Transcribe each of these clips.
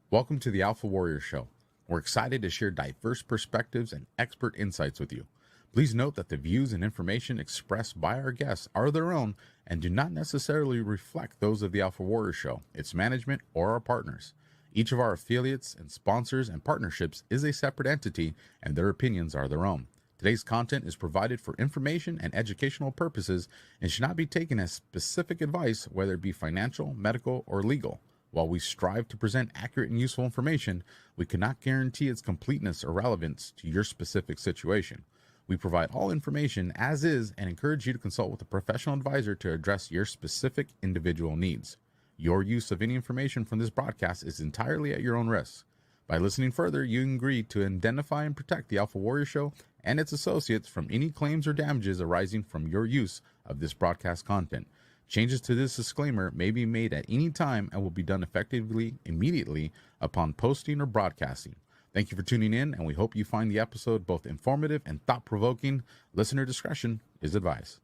Welcome to the AlphaWarrior Show. We're excited to share diverse perspectives and expert insights with you. Please note that the views and information expressed by our guests are their own and do not necessarily reflect those of the AlphaWarrior Show, its management, or our partners. Each of our affiliates and sponsors and partnerships is a separate entity, and their opinions are their own. Today's content is provided for information and educational purposes and should not be taken as specific advice, whether it be financial, medical, or legal. While we strive to present accurate and useful information, we cannot guarantee its completeness or relevance to your specific situation. We provide all information as is and encourage you to consult with a professional advisor to address your specific individual needs. Your use of any information from this broadcast is entirely at your own risk. By listening further, you agree to identify and protect the AlphaWarrior Show and its associates from any claims or damages arising from your use of this broadcast content. Changes to this disclaimer may be made at any time and will be done effectively immediately upon posting or broadcasting. Thank you for tuning in, and we hope you find the episode both informative and thought-provoking. Listener discretion is advised.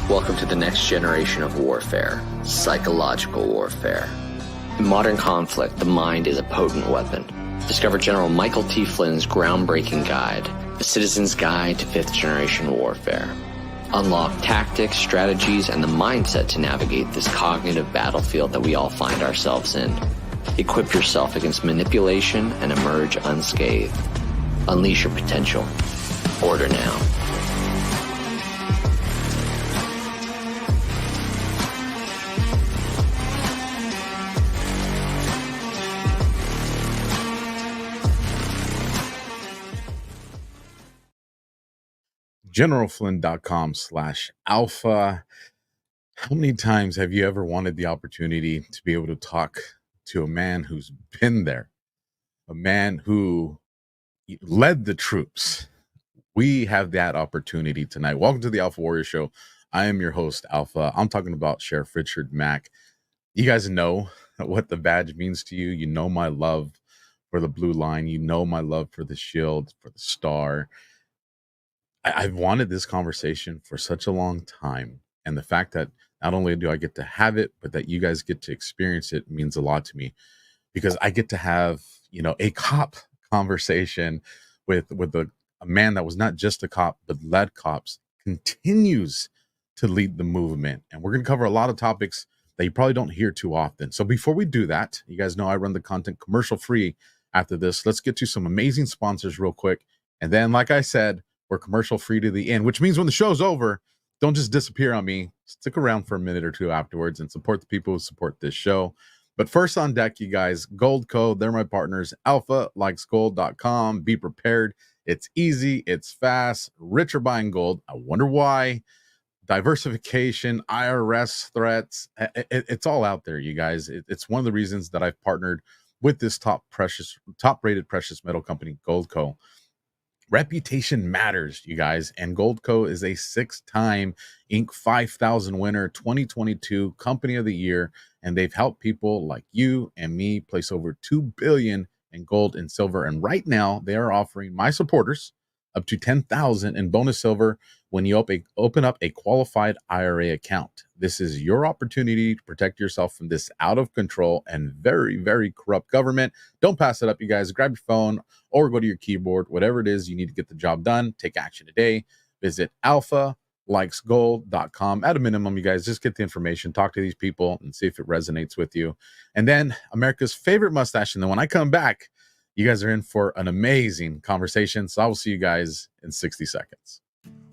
Welcome to the next generation of warfare, psychological warfare. In modern conflict, the mind is a potent weapon. Discover General Michael T. Flynn's groundbreaking guide, The Citizen's Guide to Fifth Generation Warfare. Unlock tactics, strategies, and the mindset to navigate this cognitive battlefield that we all find ourselves in. Equip yourself against manipulation and emerge unscathed. Unleash your potential. Order now. GeneralFlynn.com/alpha. How many times have you ever wanted the opportunity to be able to talk to a man who's been there, a man who led the troops? We have that opportunity tonight. Welcome to the AlphaWarrior Show. I am your host, Alpha. I'm talking about Sheriff Richard Mack. You guys know what the badge means to you. You know my love for the blue line. You know my love for the shield, for the star. I've wanted this conversation for such a long time. And the fact that not only do I get to have it, but that you guys get to experience it means a lot to me, because I get to have, a cop conversation with a man that was not just a cop, but led cops, continues to lead the movement. And we're going to cover a lot of topics that you probably don't hear too often. So before we do that, you guys know I run the content commercial free after this. Let's get to some amazing sponsors real quick. And then, like I said, we're commercial free to the end, which means when the show's over, don't just disappear on me. Stick around for a minute or two afterwards and support the people who support this show. But first on deck, you guys, Gold Code. They're my partners. AlphaLikesGold.com. Be prepared. It's easy. It's fast. Rich are buying gold. I wonder why. Diversification, IRS threats. It's all out there, you guys. It's one of the reasons that I've partnered with this top rated precious metal company, Goldco. Reputation matters, you guys, and Goldco is a 6-time Inc. 5000 winner, 2022 Company of the Year, and they've helped people like you and me place over $2 billion in gold and silver. And right now, they are offering my supporters up to $10,000 in bonus silver when you open up a qualified IRA account. This is your opportunity to protect yourself from this out of control and very, very corrupt government. Don't pass it up, you guys. Grab your phone or go to your keyboard, whatever it is you need to get the job done. Take action today. Visit alphalikesgold.com. At a minimum, you guys, just get the information, talk to these people, and see if it resonates with you. And then America's favorite mustache. And then when I come back, you guys are in for an amazing conversation. So I will see you guys in 60 seconds.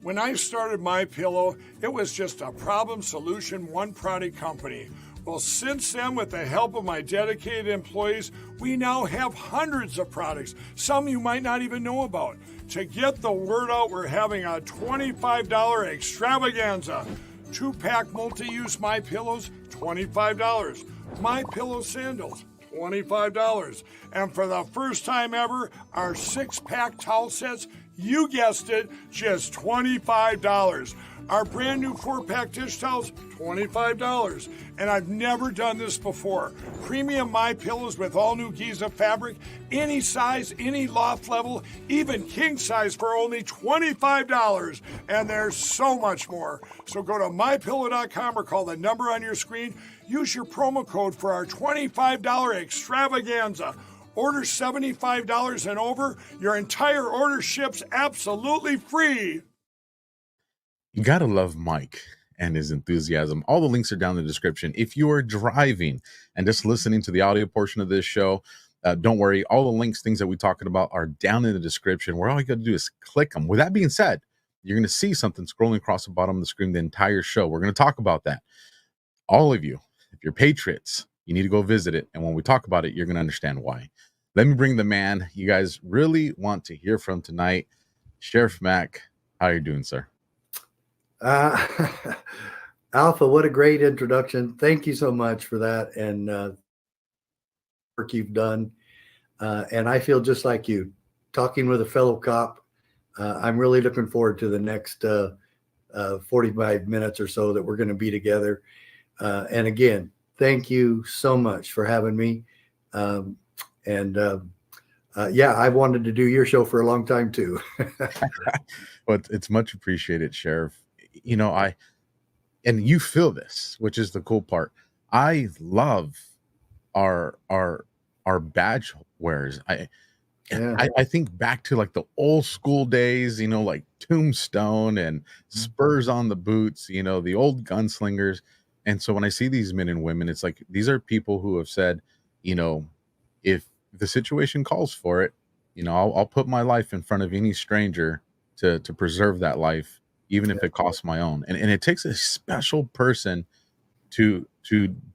When I started MyPillow, it was just a problem solution, one product company. Well, since then, with the help of my dedicated employees, we now have hundreds of products, some you might not even know about. To get the word out, we're having a $25 extravaganza. 2-pack multi-use MyPillows, $25. MyPillow sandals, $25. And for the first time ever, our 6-pack towel sets, you guessed it, just $25. Our brand new 4-pack dish towels, $25. And I've never done this before. Premium MyPillows with all new Giza fabric, any size, any loft level, even king size for only $25. And there's so much more. So go to MyPillow.com or call the number on your screen. Use your promo code for our $25 extravaganza. Order $75 and over. Your entire order ships absolutely free. You gotta love Mike and his enthusiasm. All the links are down in the description. If you are driving and just listening to the audio portion of this show, don't worry. All the links, things that we're talking about, are down in the description, where all you gotta do is click them. With that being said, you're gonna see something scrolling across the bottom of the screen the entire show. We're gonna talk about that. All of you, if you're patriots, you need to go visit it. And when we talk about it, you're gonna understand why. Let me bring the man you guys really want to hear from tonight. Sheriff Mack, how are you doing, sir? Alpha, what a great introduction. Thank you so much for that and work you've done. And I feel just like you, talking with a fellow cop. I'm really looking forward to the next 45 minutes or so that we're going to be together. And again, thank you so much for having me. Yeah, I've wanted to do your show for a long time too. Well, it's much appreciated, Sheriff. You know, and you feel this, which is the cool part. I love our badge wearers. I think back to like the old school days, you know, like Tombstone and spurs on the boots, you know, the old gunslingers. And so when I see these men and women, it's like, these are people who have said, you know, if the situation calls for it, you know, I'll put my life in front of any stranger to preserve that life, even if it costs my own. And it takes a special person to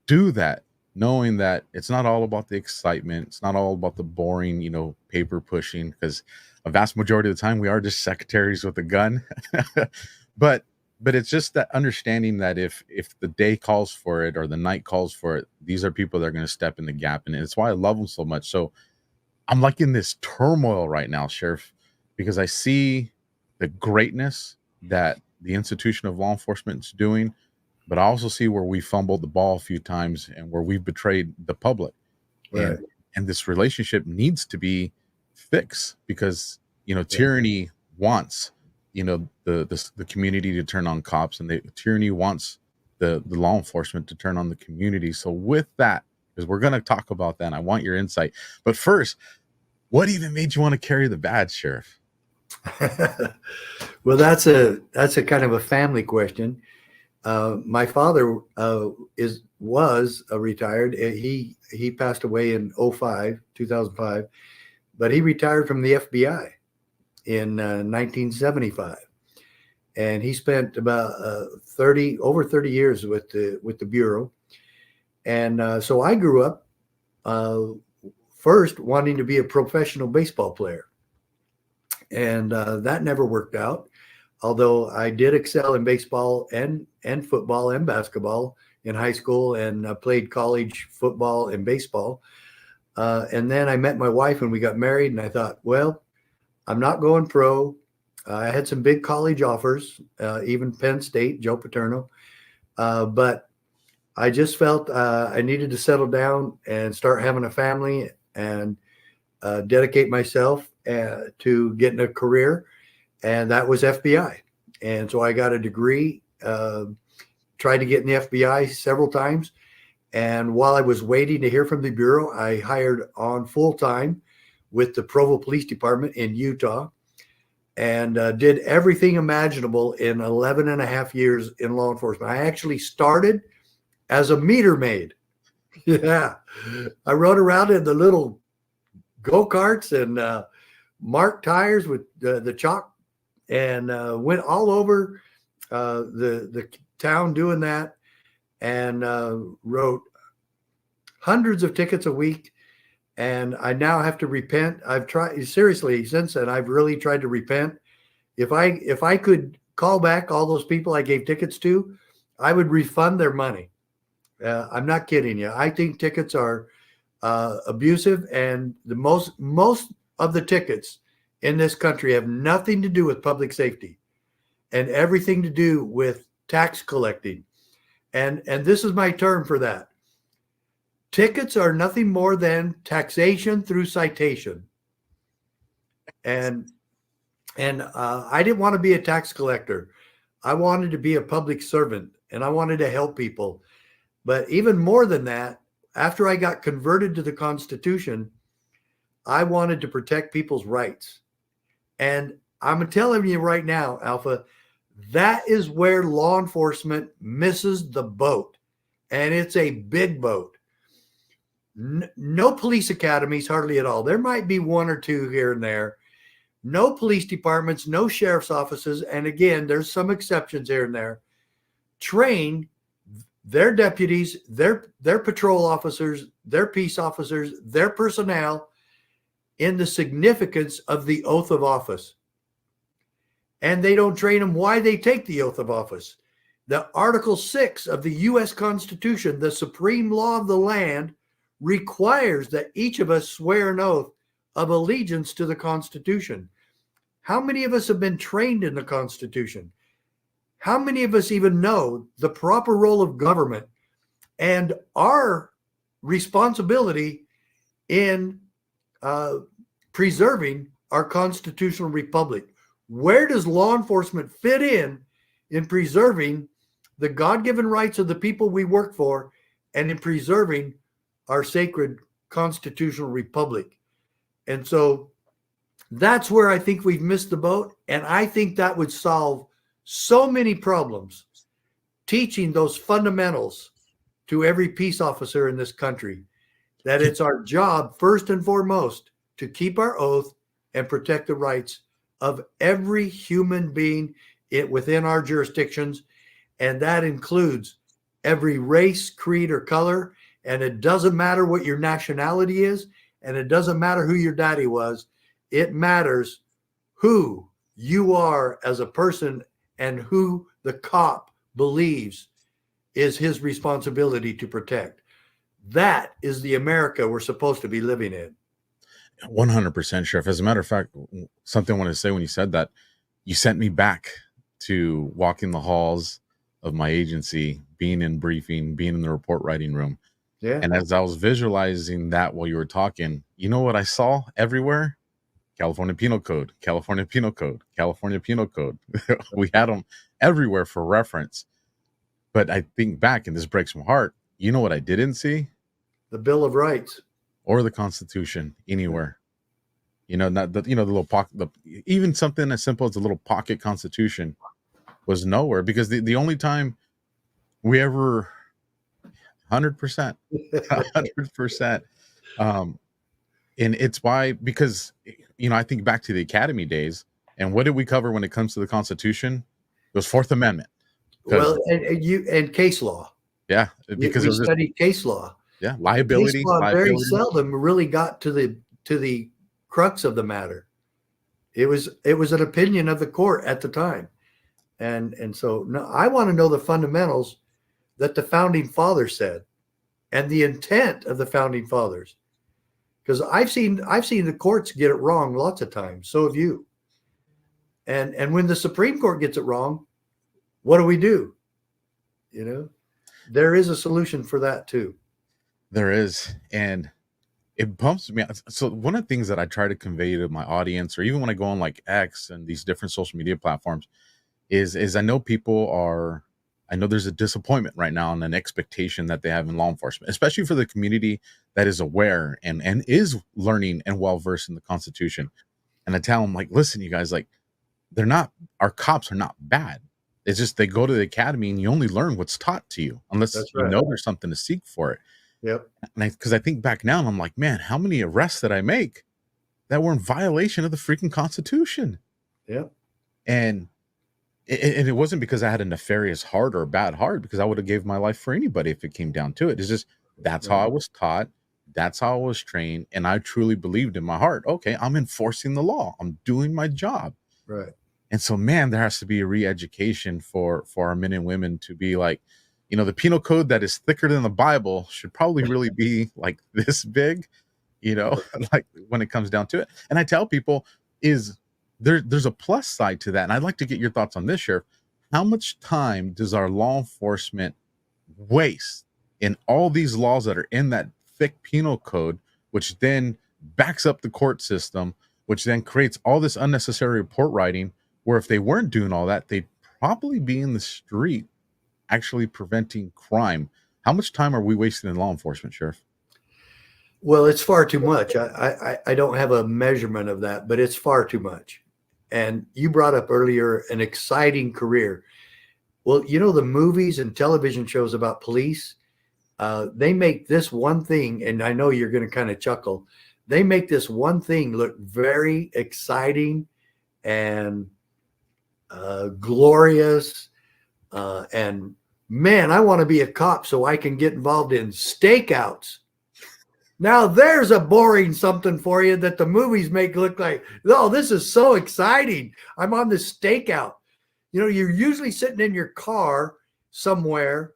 do that, knowing that it's not all about the excitement. It's not all about the boring, you know, paper pushing, because a vast majority of the time we are just secretaries with a gun. but it's just that understanding that if the day calls for it or the night calls for it, these are people that are going to step in the gap. And it's why I love them so much. So I'm like in this turmoil right now, Sheriff, because I see the greatness that the institution of law enforcement is doing, but I also see where we fumbled the ball a few times and where we've betrayed the public. Right. And this relationship needs to be fixed, because, you know, tyranny wants, you know, the community to turn on cops, and the tyranny wants the law enforcement to turn on the community. So with that, because we're going to talk about that, and I want your insight. But first, what even made you want to carry the badge, Sheriff? Well, that's a kind of a family question. My father was a retired. He passed away in 2005, but he retired from the FBI in 1975, and he spent about over 30 years with the Bureau. And so I grew up first wanting to be a professional baseball player. And that never worked out, although I did excel in baseball and football and basketball in high school, and played college football and baseball. And then I met my wife and we got married, and I thought, well, I'm not going pro. I had some big college offers, even Penn State, Joe Paterno. But I just felt I needed to settle down and start having a family and dedicate myself to getting a career. And that was FBI. And so I got a degree, tried to get in the FBI several times. And while I was waiting to hear from the Bureau, I hired on full-time with the Provo Police Department in Utah, and did everything imaginable in 11 and a half years in law enforcement. I actually started as a meter maid. Yeah. I rode around in the little go-karts and marked tires with the chalk, and went all over the town doing that, and wrote hundreds of tickets a week. And I now have to repent. I've tried, seriously, since then, I've really tried to repent. If I could call back all those people I gave tickets to, I would refund their money. I'm not kidding you. I think tickets are abusive, and the most of the tickets in this country have nothing to do with public safety and everything to do with tax collecting. And this is my term for that. Tickets are nothing more than taxation through citation. And I didn't want to be a tax collector. I wanted to be a public servant, and I wanted to help people. But even more than that, after I got converted to the Constitution, I wanted to protect people's rights. And I'm telling you right now, Alpha, that is where law enforcement misses the boat. And it's a big boat. No police academies, hardly at all. There might be one or two here and there. No police departments, no sheriff's offices. And again, there's some exceptions here and there. Train their deputies, their patrol officers, their peace officers, their personnel in the significance of the oath of office. And they don't train them why they take the oath of office. The Article 6 of the U.S. Constitution, the supreme law of the land, requires that each of us swear an oath of allegiance to the Constitution. How many of us have been trained in the Constitution? How many of us even know the proper role of government and our responsibility in preserving our constitutional republic? Where does law enforcement fit in preserving the God-given rights of the people we work for and in preserving our sacred constitutional republic? And so that's where I think we've missed the boat. And I think that would solve so many problems, teaching those fundamentals to every peace officer in this country, that it's our job first and foremost to keep our oath and protect the rights of every human being within our jurisdictions. And that includes every race, creed, or color. And it doesn't matter what your nationality is, and it doesn't matter who your daddy was. It matters who you are as a person and who the cop believes is his responsibility to protect. That is the America we're supposed to be living in. 100%, Sheriff. As a matter of fact, something I wanted to say when you said that, you sent me back to walking the halls of my agency, being in briefing, being in the report writing room. Yeah. And as I was visualizing that while you were talking, you know what I saw everywhere? California Penal Code, California Penal Code, California Penal Code. We had them everywhere for reference. But I think back, and this breaks my heart, you know what I didn't see? The Bill of Rights. Or the Constitution anywhere. You know, not the, you know, the little pocket, even something as simple as a little pocket Constitution was nowhere, because the only time we ever 100%, 100%. And it's why, because, you know, I think back to the academy days, and what did we cover when it comes to the Constitution? It was Fourth Amendment. Well, and case law. Yeah, because we studied case law. Yeah, liability. Case law very seldom really got to the crux of the matter. It was an opinion of the court at the time, and so no, I want to know the fundamentals that the founding fathers said, and the intent of the founding fathers. because I've seen the courts get it wrong lots of times. So have you. And when the Supreme Court gets it wrong, what do we do? You know, there is a solution for that too. There is, and it bumps me out. So one of the things that I try to convey to my audience, or even when I go on like X and these different social media platforms, is I know there's a disappointment right now and an expectation that they have in law enforcement, especially for the community that is aware and is learning and well versed in the Constitution. And I tell them, like, listen, you guys, like, our cops are not bad. It's just they go to the academy and you only learn what's taught to you, unless you know there's something to seek for it. Yep. And because I think back now and I'm like, man, how many arrests did I make that were in violation of the freaking Constitution? Yep. And it wasn't because I had a nefarious heart or a bad heart, because I would have gave my life for anybody if it came down to it. It's just that's how I was taught. That's how I was trained. And I truly believed in my heart, okay, I'm enforcing the law. I'm doing my job. Right. And so, man, there has to be a re-education for our men and women to be like, you know, the penal code that is thicker than the Bible should probably really be like this big, you know, like when it comes down to it. And I tell people there's a plus side to that. And I'd like to get your thoughts on this, Sheriff. How much time does our law enforcement waste in all these laws that are in that thick penal code, which then backs up the court system, which then creates all this unnecessary report writing, where if they weren't doing all that, they'd probably be in the street actually preventing crime? How much time are we wasting in law enforcement, Sheriff? Well, it's far too much. I don't have a measurement of that, but it's far too much. And you brought up earlier an exciting career. Well, you know, the movies and television shows about police, they make this one thing, and I know you're going to kind of chuckle. They make this one thing look very exciting and glorious. And man, I want to be a cop so I can get involved in stakeouts. Now there's a boring something for you that the movies make look like, oh, this is so exciting. I'm on this stakeout. You know, you're usually sitting in your car somewhere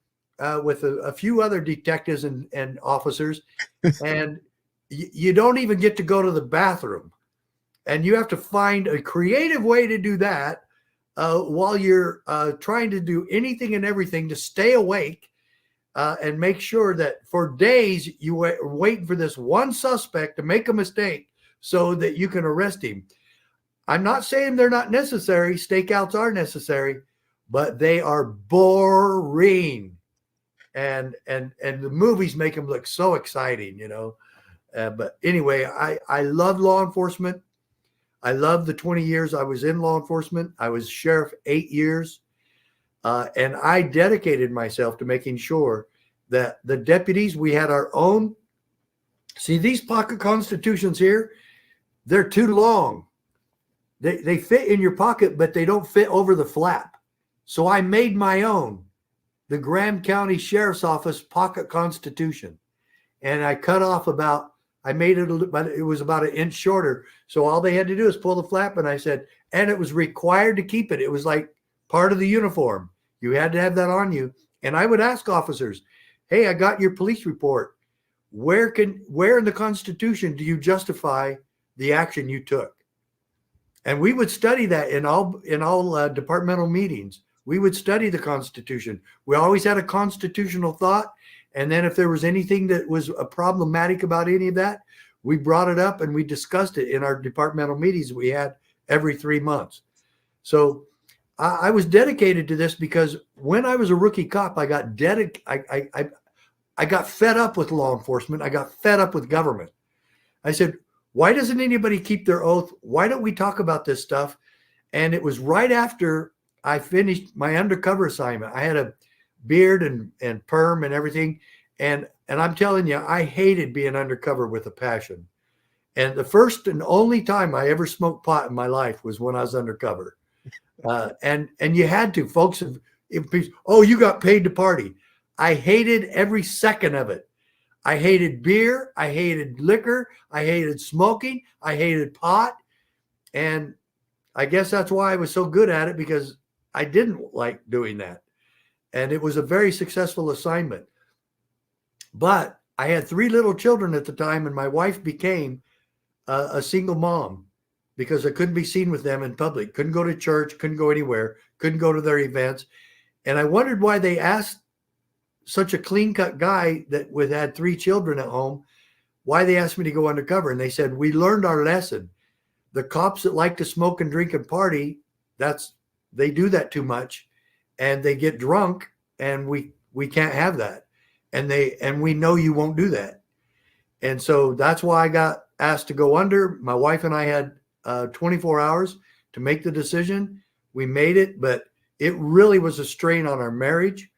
with a few other detectives and officers, and you don't even get to go to the bathroom. And you have to find a creative way to do that while you're trying to do anything and everything to stay awake and make sure that for days you are waiting for this one suspect to make a mistake so that you can arrest him. I'm not saying they're not necessary. Stakeouts are necessary, but they are boring. And the movies make them look so exciting, you know. But anyway, I love law enforcement. I love the 20 years I was in law enforcement. I was sheriff 8 years. And I dedicated myself to making sure that the deputies, we had our own. See, these pocket constitutions here, they're too long. They fit in your pocket, but they don't fit over the flap. So I made my own, the Graham County Sheriff's Office pocket constitution. And I cut off I made it, but it was about an inch shorter. So all they had to do is pull the flap. And I said, and it was required to keep it. It was like part of the uniform. You had to have that on you. And I would ask officers, hey, I got your police report. Where in the Constitution do you justify the action you took? And we would study that in all departmental meetings. We would study the Constitution. We always had a constitutional thought. And then if there was anything that was problematic about any of that, we brought it up and we discussed it in our departmental meetings we had every 3 months. So I was dedicated to this because when I was a rookie cop, I got I got fed up with law enforcement. I got fed up with government. I said, why doesn't anybody keep their oath? Why don't we talk about this stuff? And it was right after I finished my undercover assignment. I had a beard and perm and everything. And I'm telling you, I hated being undercover with a passion. And the first and only time I ever smoked pot in my life was when I was undercover. And you had to, folks. Oh, you got paid to party. I hated every second of it. I hated beer. I hated liquor. I hated smoking. I hated pot. And I guess that's why I was so good at it, because I didn't like doing that. And it was a very successful assignment. But I had 3 little children at the time, and my wife became a single mom because I couldn't be seen with them in public, couldn't go to church, couldn't go anywhere, couldn't go to their events. And I wondered why they asked such a clean-cut guy that had 3 children at home, why they asked me to go undercover. And they said, we learned our lesson. The cops that like to smoke and drink and party, they do that too much, and they get drunk, and we can't have that. And we know you won't do that. And so that's why I got asked to go under. My wife and I had 24 hours to make the decision. We made it, but it really was a strain on our marriage.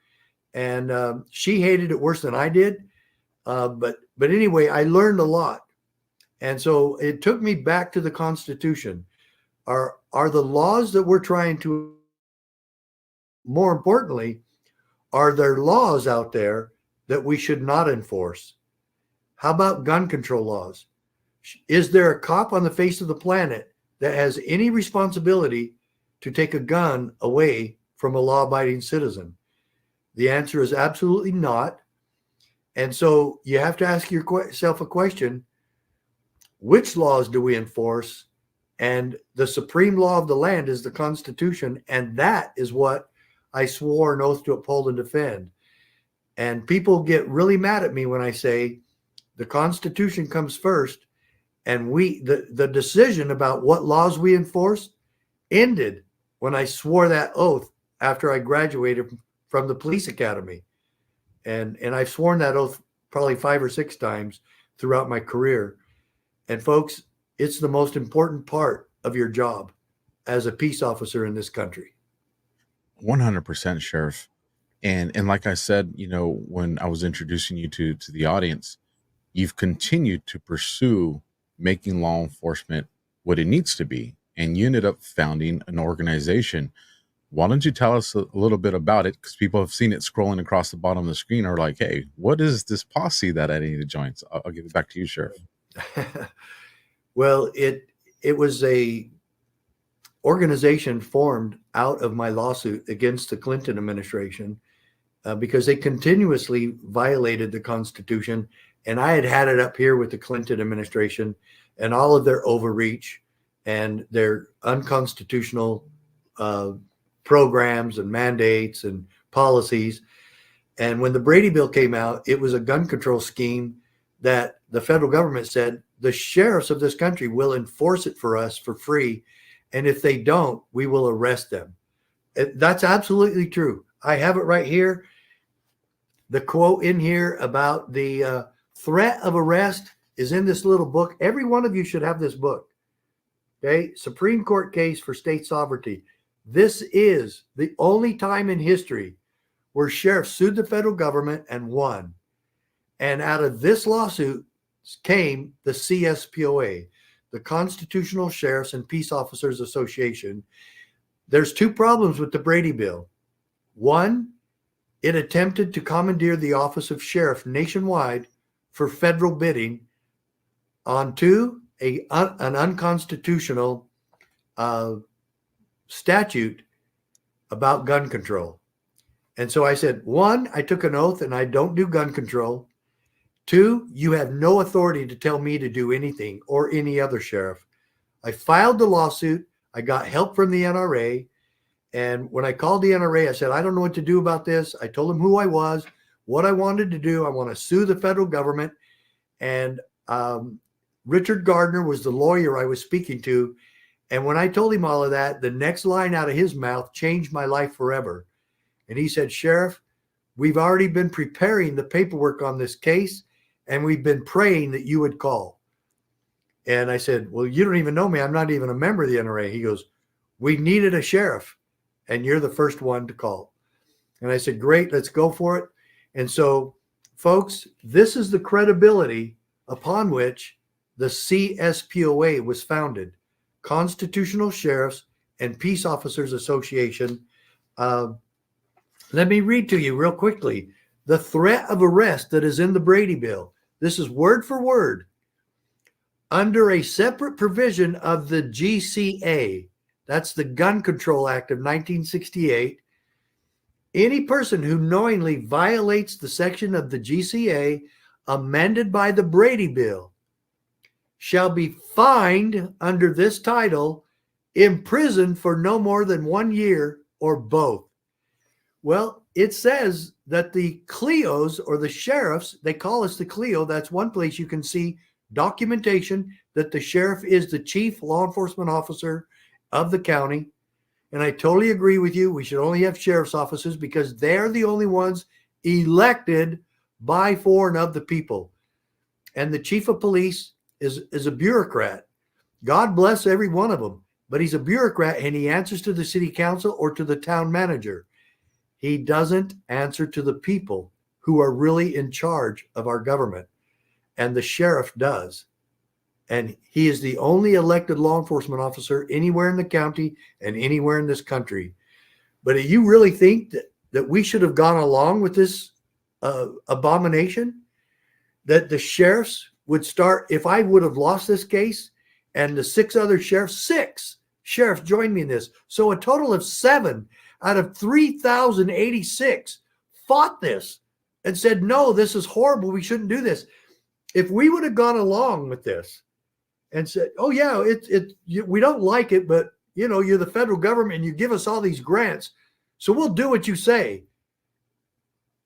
And she hated it worse than I did. But anyway, I learned a lot. And so it took me back to the Constitution. Are the laws that we're trying to, more importantly, are there laws out there that we should not enforce? How about gun control laws? Is there a cop on the face of the planet that has any responsibility to take a gun away from a law-abiding citizen? The answer is absolutely not. And so you have to ask yourself a question: which laws do we enforce? And the supreme law of the land is the Constitution, and that is what I swore an oath to uphold and defend. And people get really mad at me when I say the Constitution comes first, and the decision about what laws we enforce ended when I swore that oath after I graduated from the police academy. And I've sworn that oath probably 5 or 6 times throughout my career. And folks, it's the most important part of your job as a peace officer in this country. 100%, Sheriff. And like I said, when I was introducing you to the audience, you've continued to pursue making law enforcement what it needs to be. And you ended up founding an organization. Why don't you tell us a little bit about it? Because people have seen it scrolling across the bottom of the screen, are like, hey, what is this posse that I need to join? So I'll give it back to you, Sheriff. Well, it was a organization formed out of my lawsuit against the Clinton administration because they continuously violated the Constitution. And I had it up here with the Clinton administration and all of their overreach and their unconstitutional programs and mandates and policies. And when the Brady Bill came out, it was a gun control scheme that the federal government said the sheriffs of this country will enforce it for us for free. And if they don't, we will arrest them. That's absolutely true. I have it right here. The quote in here about the threat of arrest is in this little book. Every one of you should have this book. Okay. Supreme Court case for state sovereignty. This is the only time in history where sheriffs sued the federal government and won. And out of this lawsuit came the CSPOA, the Constitutional Sheriffs and Peace Officers Association. There's 2 problems with the Brady Bill. One, it attempted to commandeer the office of sheriff nationwide for federal bidding. On 2, an unconstitutional statute about gun control. And so I said, 1, I took an oath and I don't do gun control. 2, you have no authority to tell me to do anything or any other sheriff. I filed the lawsuit. I got help from the NRA. And when I called the NRA, I said, I don't know what to do about this. I told them who I was, what I wanted to do. I want to sue the federal government. And Richard Gardner was the lawyer I was speaking to. And when I told him all of that, the next line out of his mouth changed my life forever. And he said, Sheriff, we've already been preparing the paperwork on this case, and we've been praying that you would call. And I said, well, you don't even know me. I'm not even a member of the NRA. He goes, we needed a sheriff, and you're the first one to call. And I said, great, let's go for it. And so, folks, this is the credibility upon which the CSPOA was founded, Constitutional Sheriffs and Peace Officers Association. Let me read to you real quickly the threat of arrest that is in the Brady Bill. This is word for word. Under a separate provision of the GCA, that's the Gun Control Act of 1968, any person who knowingly violates the section of the GCA amended by the Brady Bill, shall be fined under this title, imprisoned for no more than 1 year or both. Well, it says that the Cleos, or the sheriffs, they call us the Cleo. That's one place you can see documentation that the sheriff is the chief law enforcement officer of the county. And I totally agree with you. We should only have sheriff's offices because they're the only ones elected by, for, and of the people. And the chief of police is a bureaucrat. God bless every one of them, but he's a bureaucrat and he answers to the city council or to the town manager. He doesn't answer to the people who are really in charge of our government. And the sheriff does. And he is the only elected law enforcement officer anywhere in the county and anywhere in this country. But do you really think that we should have gone along with this abomination? That the sheriffs would start, if I would have lost this case and the six sheriffs joined me in this. So a total of 7 out of 3,086 fought this and said, no, this is horrible. We shouldn't do this. If we would have gone along with this and said, oh yeah, we don't like it, but you know, you're the federal government and you give us all these grants, so we'll do what you say.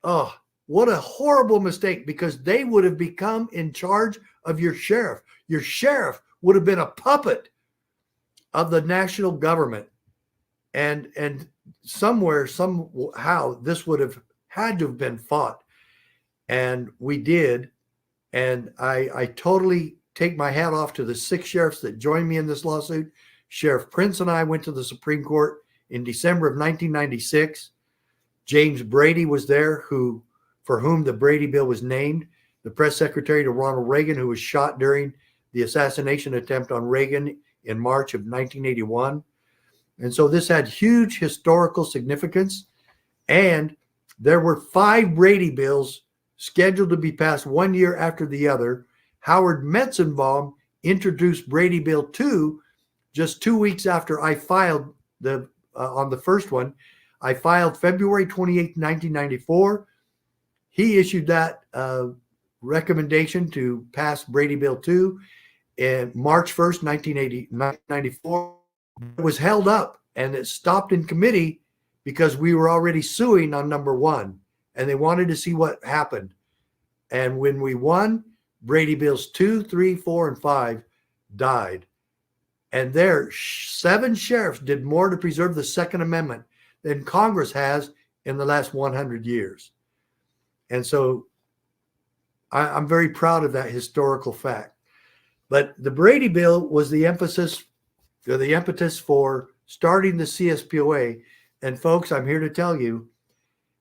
Oh, what a horrible mistake, because they would have become in charge of your sheriff. Your sheriff would have been a puppet of the national government. And somewhere, somehow, this would have had to have been fought. And we did. And I totally take my hat off to the 6 sheriffs that joined me in this lawsuit. Sheriff Prince and I went to the Supreme Court in December of 1996. James Brady was there, for whom the Brady Bill was named, the press secretary to Ronald Reagan, who was shot during the assassination attempt on Reagan in March of 1981. And so this had huge historical significance. And there were 5 Brady bills scheduled to be passed 1 year after the other. Howard Metzenbaum introduced Brady Bill 2 just 2 weeks after I filed on the first one. I filed February 28, 1994. He issued that recommendation to pass Brady Bill 2 in March 1st, 1994. It was held up and it stopped in committee because we were already suing on number 1 and they wanted to see what happened. And when we won, Brady Bills 2, 3, 4, and 5 died. And there, 7 sheriffs did more to preserve the Second Amendment than Congress has in the last 100 years. And so I'm very proud of that historical fact. But the Brady Bill was the impetus for starting the CSPOA. And folks, I'm here to tell you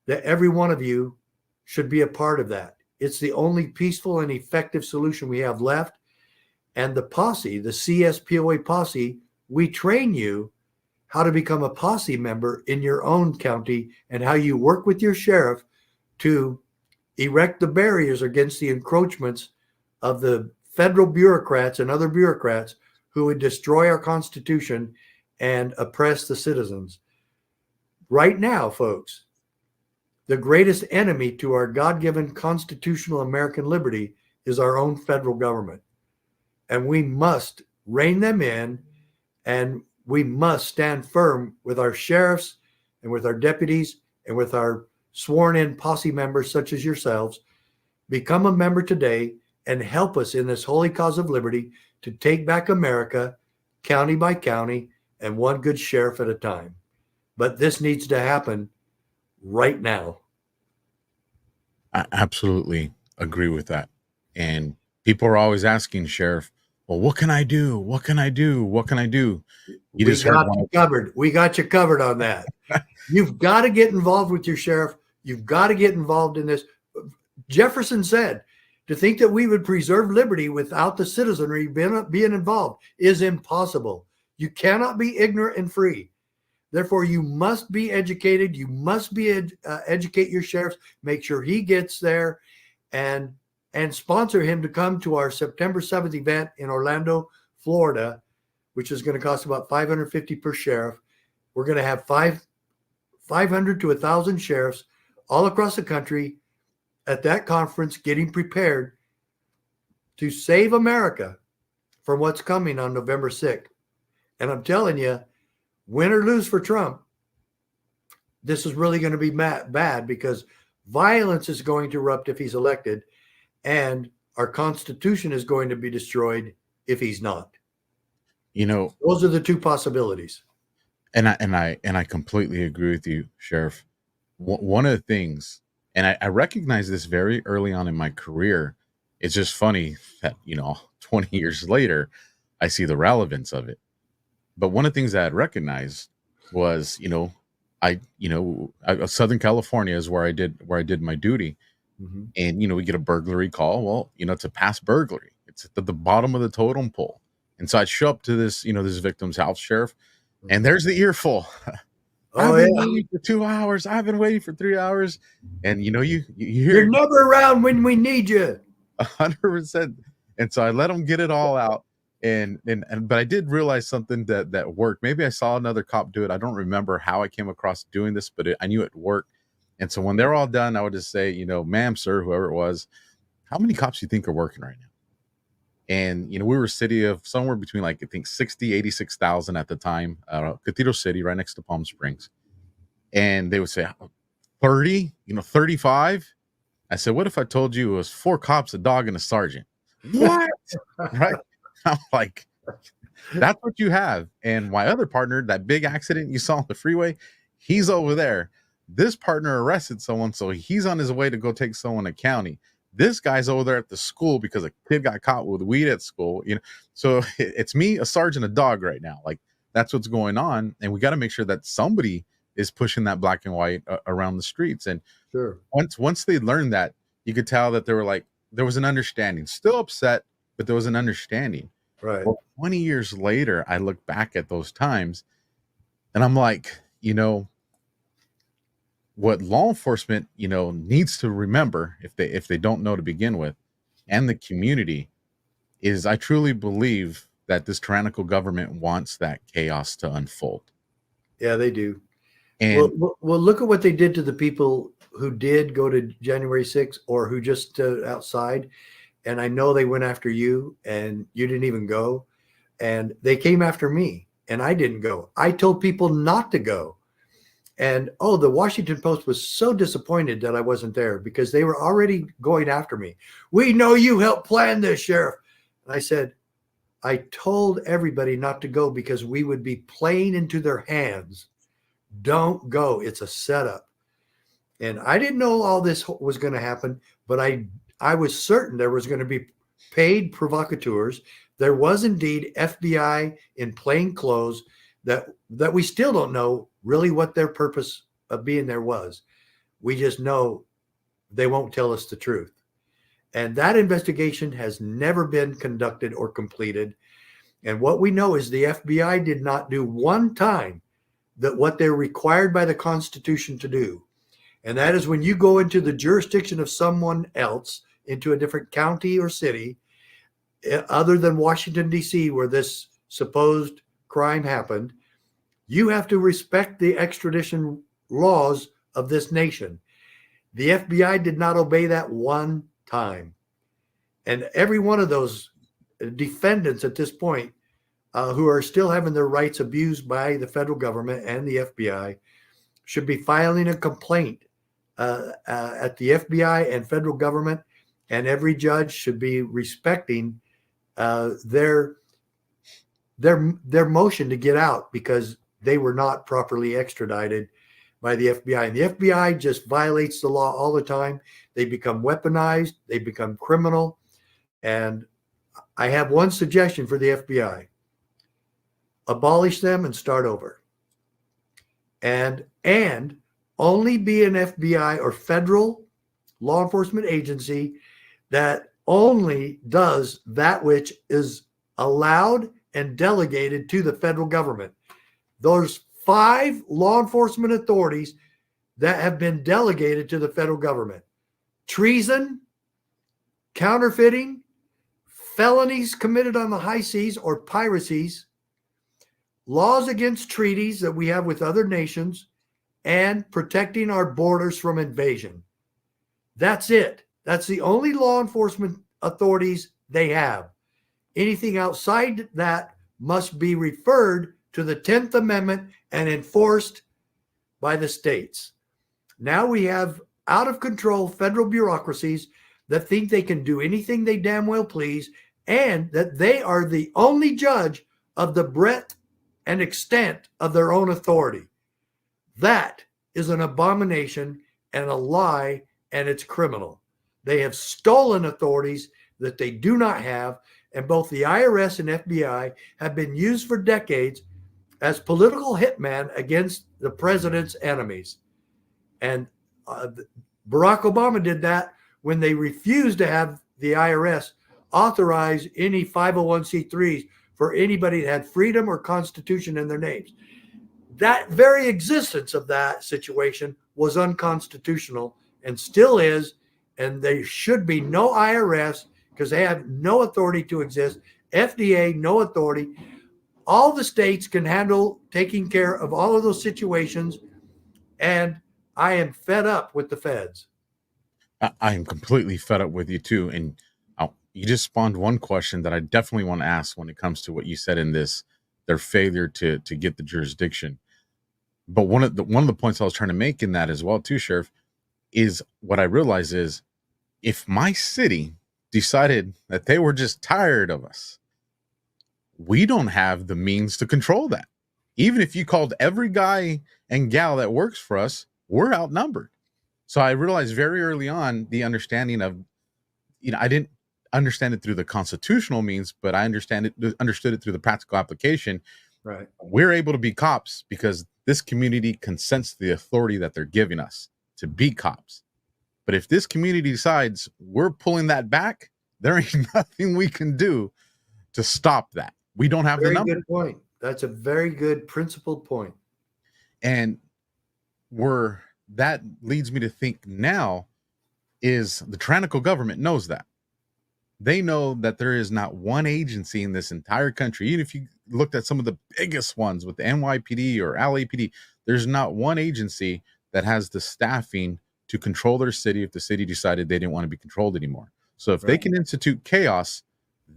that every one of you should be a part of that. It's the only peaceful and effective solution we have left. And the posse, the CSPOA posse, we train you how to become a posse member in your own county and how you work with your sheriff to erect the barriers against the encroachments of the federal bureaucrats and other bureaucrats who would destroy our Constitution and oppress the citizens. Right now, folks, the greatest enemy to our God-given constitutional American liberty is our own federal government. And we must rein them in, and we must stand firm with our sheriffs and with our deputies and with our sworn-in posse members such as yourselves. Become a member today and help us in this holy cause of liberty to take back America county by county and one good sheriff at a time. But this needs to happen right now. I absolutely agree with that. And people are always asking, Sheriff, well, what can I do? What can I do? What can I do? We got you covered. We got you covered on that. You've got to get involved with your sheriff. You've got to get involved in this. Jefferson said, to think that we would preserve liberty without the citizenry being involved is impossible. You cannot be ignorant and free. Therefore, you must be educated. You must be educate your sheriffs. Make sure he gets there, and sponsor him to come to our September 7th event in Orlando, Florida, which is going to cost about $550 per sheriff. We're going to have 500 to 1,000 sheriffs all across the country at that conference getting prepared to save America from what's coming on November 6th. And I'm telling you, win or lose for Trump, this is really going to be bad because violence is going to erupt if he's elected, and our Constitution is going to be destroyed if he's not. You know, those are the two possibilities. And I completely agree with you, Sheriff. One of the things, and I recognize this very early on in my career. It's just funny that 20 years later, I see the relevance of it. But one of the things that I recognized was, Southern California is where I did my duty. Mm-hmm. And, we get a burglary call. Well, it's a past burglary. It's at the bottom of the totem pole. And so I'd show up to this, this victim's house, Sheriff, and there's the earful. I've been waiting for 2 hours. I've been waiting for 3 hours. And, you hear, you're never around when we need you. 100%. And so I let them get it all out. But I did realize something that worked. Maybe I saw another cop do it. I don't remember how I came across doing this, but I knew it worked. And so when they're all done, I would just say, ma'am, sir, whoever it was, how many cops do you think are working right now? And, we were a city of somewhere between 60, 86,000 at the time, Cathedral City, right next to Palm Springs. And they would say 30, 35. I said, what if I told you it was 4 cops, a dog, and a sergeant? What? Right? I'm like, that's what you have. And my other partner, that big accident you saw on the freeway, he's over there. This partner arrested someone, so he's on his way to go take someone to county. This guy's over there at the school because a kid got caught with weed at school. So it's me, a sergeant, a dog right now. That's what's going on, and we got to make sure that somebody is pushing that black and white around the streets. And sure, once they learned that, you could tell that there was an understanding. Still upset, but there was an understanding. Right. Well, 20 years later, I look back at those times, and I'm like, what law enforcement, needs to remember, if they don't know to begin with, and the community, is I truly believe that this tyrannical government wants that chaos to unfold. Yeah, they do. And well, look at what they did to the people who did go to January 6th or who just stood outside. And I know they went after you and you didn't even go. And they came after me and I didn't go. I told people not to go. And, the Washington Post was so disappointed that I wasn't there because they were already going after me. We know you helped plan this, Sheriff. And I said, I told everybody not to go because we would be playing into their hands. Don't go. It's a setup. And I didn't know all this was going to happen, but I was certain there was going to be paid provocateurs. There was indeed FBI in plain clothes that we still don't know really what their purpose of being there was. We just know they won't tell us the truth. And that investigation has never been conducted or completed. And what we know is the FBI did not do one time that what they're required by the Constitution to do. And that is when you go into the jurisdiction of someone else, into a different county or city, other than Washington, D.C., where this supposed crime happened, you have to respect the extradition laws of this nation. The FBI did not obey that one time. And every one of those defendants at this point who are still having their rights abused by the federal government and the FBI should be filing a complaint at the FBI and federal government, and every judge should be respecting their motion to get out because they were not properly extradited by the FBI. And the FBI just violates the law all the time. They become weaponized. They become criminal. And I have one suggestion for the FBI. Abolish them and start over. And only be an FBI or federal law enforcement agency that only does that which is allowed and delegated to the federal government. There's 5 law enforcement authorities that have been delegated to the federal government: treason, counterfeiting, felonies committed on the high seas or piracies, laws against treaties that we have with other nations, and protecting our borders from invasion. That's it. That's the only law enforcement authorities they have. Anything outside that must be referred to the 10th Amendment and enforced by the states. Now we have out of control federal bureaucracies that think they can do anything they damn well please, and that they are the only judge of the breadth and extent of their own authority. That is an abomination and a lie, and it's criminal. They have stolen authorities that they do not have, and both the IRS and FBI have been used for decades as political hitman against the president's enemies. And Barack Obama did that when they refused to have the IRS authorize any 501c3s for anybody that had freedom or constitution in their names. That very existence of that situation was unconstitutional and still is, and there should be no IRS because they have no authority to exist. FDA, no authority. All the states can handle taking care of all of those situations, and I am fed up with the feds. I am completely fed up with you too. And you just spawned one question that I definitely want to ask when it comes to what you said in this, their failure to get the jurisdiction. But one of the points I was trying to make in that as well too, Sheriff, is what I realize is if my city decided that they were just tired of us, we don't have the means to control that. Even if you called every guy and gal that works for us, we're outnumbered. So I realized very early on the understanding of, I didn't understand it through the constitutional means, but I understood it through the practical application. Right. We're able to be cops because this community consents to the authority that they're giving us to be cops. But if this community decides we're pulling that back, there ain't nothing we can do to stop that. We don't have the number. Very good point. That's a very good principled point. And that leads me to think now is the tyrannical government knows that. They know that there is not one agency in this entire country. Even if you looked at some of the biggest ones with the NYPD or LAPD, there's not one agency that has the staffing to control their city if the city decided they didn't want to be controlled anymore. So if they can institute chaos,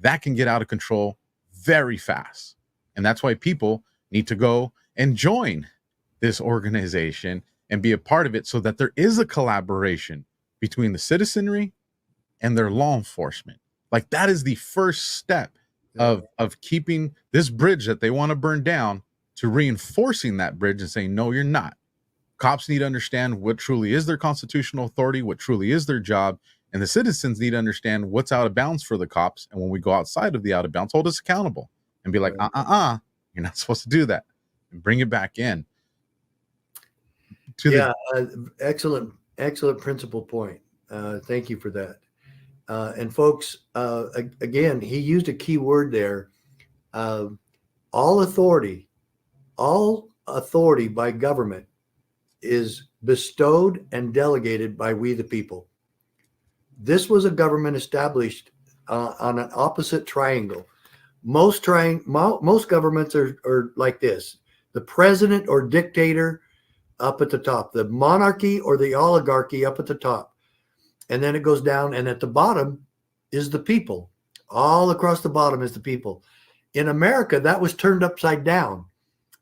that can get out of control very fast. And that's why people need to go and join this organization and be a part of it so that there is a collaboration between the citizenry and their law enforcement. Like that is the first step of keeping this bridge that they want to burn down to reinforcing that bridge and saying, no, you're not. Cops need to understand what truly is their constitutional authority, what truly is their job. And the citizens need to understand what's out of bounds for the cops. And when we go outside of the out of bounds, hold us accountable and be like, you're not supposed to do that, and bring it back in. Excellent principal point. Thank you for that. And folks, again, he used a key word there. All authority by government is bestowed and delegated by we the people. This was a government established on an opposite triangle. Most governments are like this: the president or dictator up at the top, the monarchy or the oligarchy up at the top. And then it goes down, and at the bottom is the people. All across the bottom is the people. In America, that was turned upside down.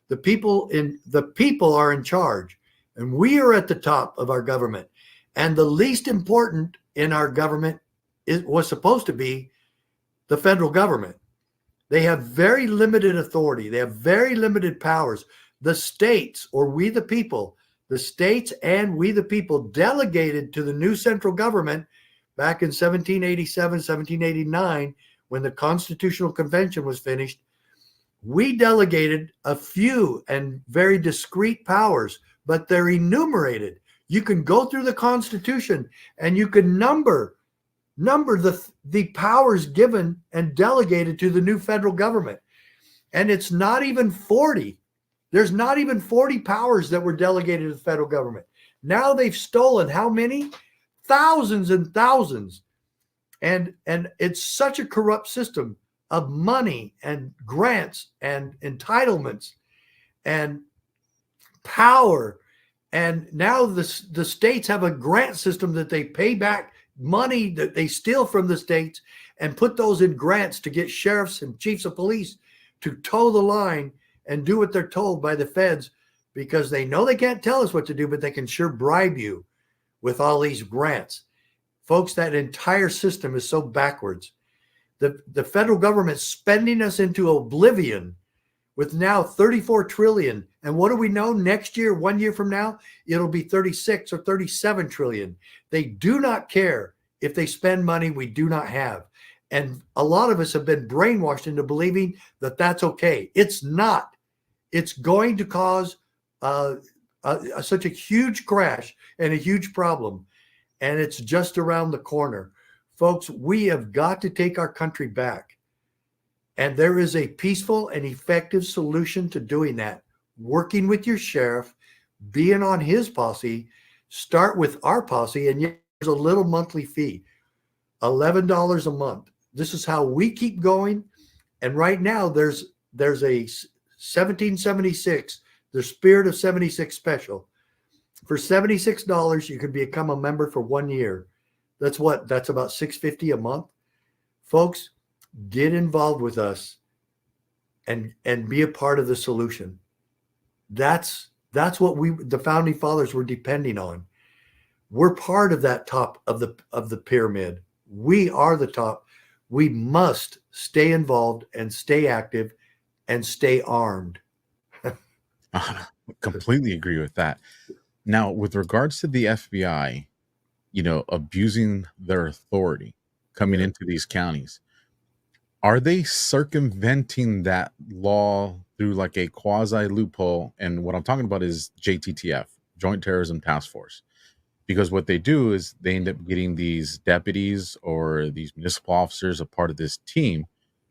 The people are in charge, and we are at the top of our government. And the least important in our government was supposed to be the federal government. They have very limited authority. They have very limited powers. The states, or we the people, the states and we the people delegated to the new central government back in 1787, 1789, when the Constitutional Convention was finished. We delegated a few and very discrete powers, but they're enumerated. You can go through the Constitution and you can number the powers given and delegated to the new federal government. And it's not even 40. There's not even 40 powers that were delegated to the federal government. Now they've stolen how many? Thousands and thousands. And it's such a corrupt system of money and grants and entitlements and power And now the states have a grant system that they pay back money that they steal from the states and put those in grants to get sheriffs and chiefs of police to toe the line and do what they're told by the feds, because they know they can't tell us what to do, but they can sure bribe you with all these grants. Folks, that entire system is so backwards. The federal government's spending us into oblivion with now 34 trillion. And what do we know? Next year, 1 year from now, it'll be 36 or 37 trillion. They do not care if they spend money we do not have. And a lot of us have been brainwashed into believing that that's okay. It's not. It's going to cause such a huge crash and a huge problem. And it's just around the corner. Folks, we have got to take our country back. And there is a peaceful and effective solution to doing that. Working with your sheriff, being on his posse, start with our posse, and there's a little monthly fee, $11 a month. This is how we keep going. And right now there's a 1776, the Spirit of 76 special. For $76, you can become a member for 1 year. That's what? That's about $6.50 a month. Folks, get involved with us and be a part of the solution. That's what the founding fathers were depending on. We're part of that top of the pyramid. We are the top. We must stay involved and stay active and stay armed. Completely agree with that. Now, with regards to the FBI, abusing their authority coming into these counties, are they circumventing that law through like a quasi loophole? And what I'm talking about is JTTF, Joint Terrorism Task Force. Because what they do is they end up getting these deputies or these municipal officers a part of this team.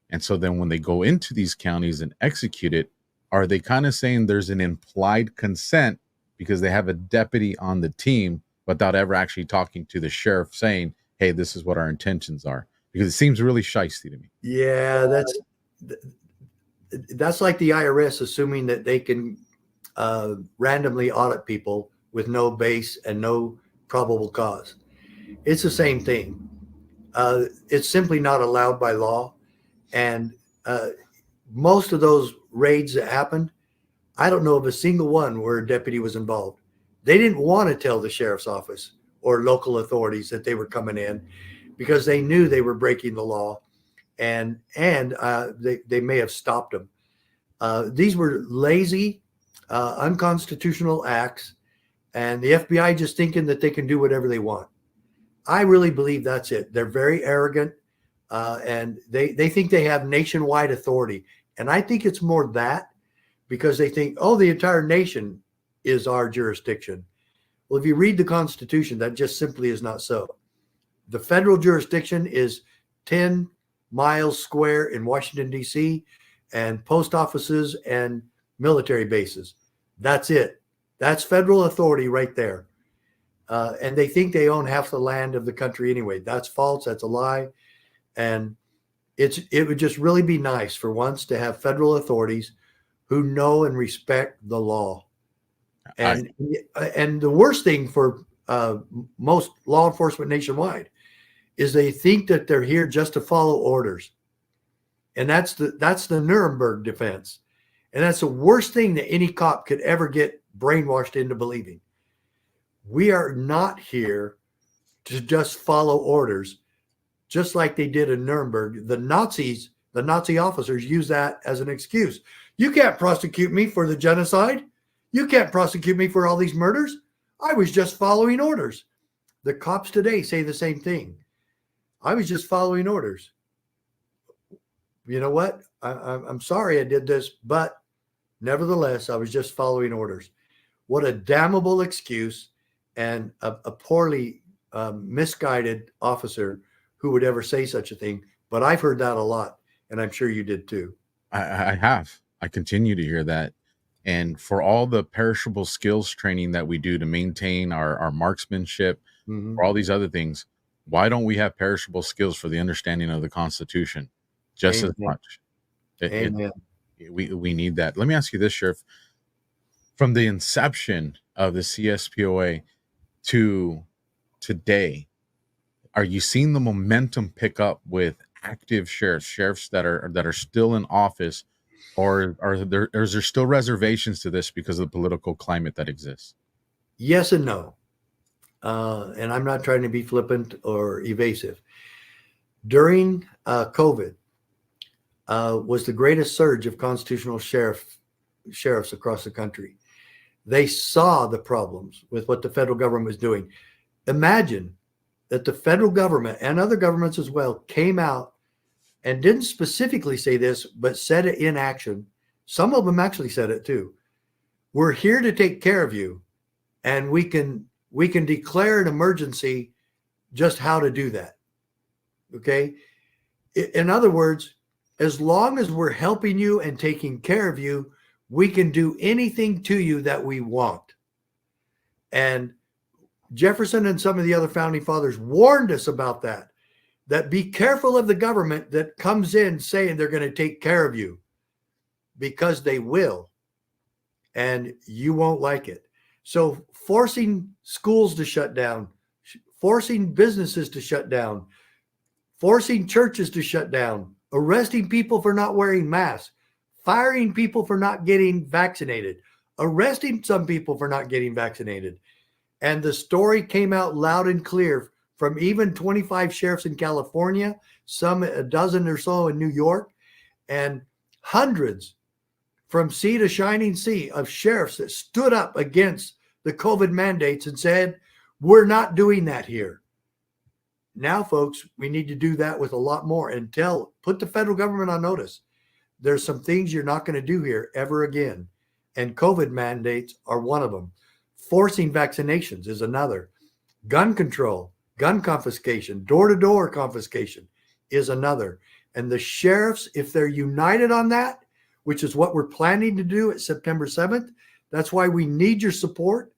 And so then when they go into these counties and execute it, are they kind of saying there's an implied consent because they have a deputy on the team without ever actually talking to the sheriff saying, hey, this is what our intentions are? Because it seems really shysty to me. Yeah, that's like the IRS assuming that they can randomly audit people with no base and no probable cause. It's the same thing. It's simply not allowed by law. And most of those raids that happened, I don't know of a single one where a deputy was involved. They didn't want to tell the sheriff's office or local authorities that they were coming in because they knew they were breaking the law, and they may have stopped them. These were lazy, unconstitutional acts, and the FBI just thinking that they can do whatever they want. I really believe that's it. They're very arrogant, and they think they have nationwide authority. And I think it's more that because they think, oh, the entire nation is our jurisdiction. Well, if you read the Constitution, that just simply is not so. The federal jurisdiction is 10 miles square in Washington, D.C., and post offices and military bases. That's it. That's federal authority right there. And they think they own half the land of the country anyway. That's false. That's a lie. And it would just really be nice for once to have federal authorities who know and respect the law. And the worst thing for most law enforcement nationwide is they think that they're here just to follow orders. And that's the Nuremberg defense. And that's the worst thing that any cop could ever get brainwashed into believing. We are not here to just follow orders, just like they did in Nuremberg. The Nazi officers use that as an excuse. You can't prosecute me for the genocide. You can't prosecute me for all these murders. I was just following orders. The cops today say the same thing. I was just following orders. You know what? I'm sorry I did this, but nevertheless, I was just following orders. What a damnable excuse, and a poorly misguided officer who would ever say such a thing. But I've heard that a lot, and I'm sure you did too. I have. I continue to hear that. And for all the perishable skills training that we do to maintain our marksmanship, for all these other things, why don't we have perishable skills for the understanding of the Constitution just as much? We need that. Let me ask you this, Sheriff. from the inception of the CSPOA to today, are you seeing the momentum pick up with active sheriffs that are still in office, or is there still reservations to this because of the political climate that exists? Yes and no. And I'm not trying to be flippant or evasive. During COVID was the greatest surge of constitutional sheriffs across the country. They saw the problems with what the federal government was doing. Imagine that the federal government and other governments as well came out and didn't specifically say this, but said it in action. Some of them actually said it too. We're here to take care of you, and we can declare an emergency, just how to do that. Okay. In other words, as long as we're helping you and taking care of you, we can do anything to you that we want. And Jefferson and some of the other founding fathers warned us about that be careful of the government that comes in saying they're going to take care of you, because they will, and you won't like it. So forcing schools to shut down, forcing businesses to shut down, forcing churches to shut down, arresting people for not wearing masks, firing people for not getting vaccinated, arresting some people for not getting vaccinated. And the story came out loud and clear from even 25 sheriffs in California, some a dozen or so in New York, and hundreds from sea to shining sea of sheriffs that stood up against the COVID mandates and said, we're not doing that here. Now, folks, we need to do that with a lot more and put the federal government on notice. There's some things you're not going to do here ever again. And COVID mandates are one of them. Forcing vaccinations is another. Gun control, gun confiscation, door-to-door confiscation is another. And the sheriffs, if they're united on that, which is what we're planning to do at September 7th, that's why we need your support.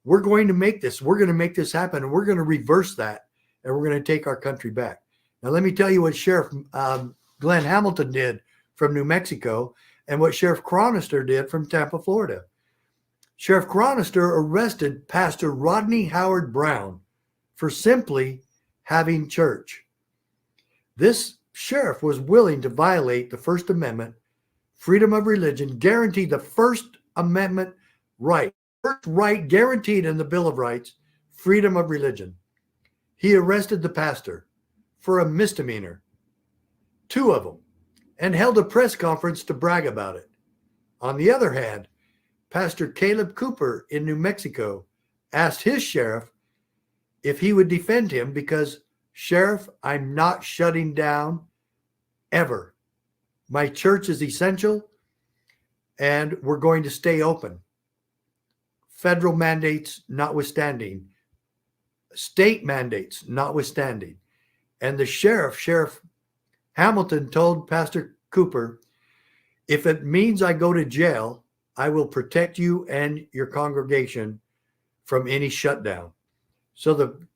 We're going to make this. We're going to make this happen, and we're going to reverse that, and we're going to take our country back. Now, let me tell you what Sheriff Glenn Hamilton did from New Mexico and what Sheriff Chronister did from Tampa, Florida. Sheriff Chronister arrested Pastor Rodney Howard Brown for simply having church. This sheriff was willing to violate the First Amendment, freedom of religion, guaranteed the First Amendment right. First right guaranteed in the Bill of Rights, freedom of religion. He arrested the pastor for a misdemeanor, 2 of them, and held a press conference to brag about it. On the other hand, Pastor Caleb Cooper in New Mexico asked his sheriff if he would defend him because, Sheriff, I'm not shutting down ever. My church is essential, and we're going to stay open. Federal mandates notwithstanding, state mandates notwithstanding. And the Sheriff Hamilton told Pastor Cooper, if it means I go to jail, I will protect you and your congregation from any shutdown. So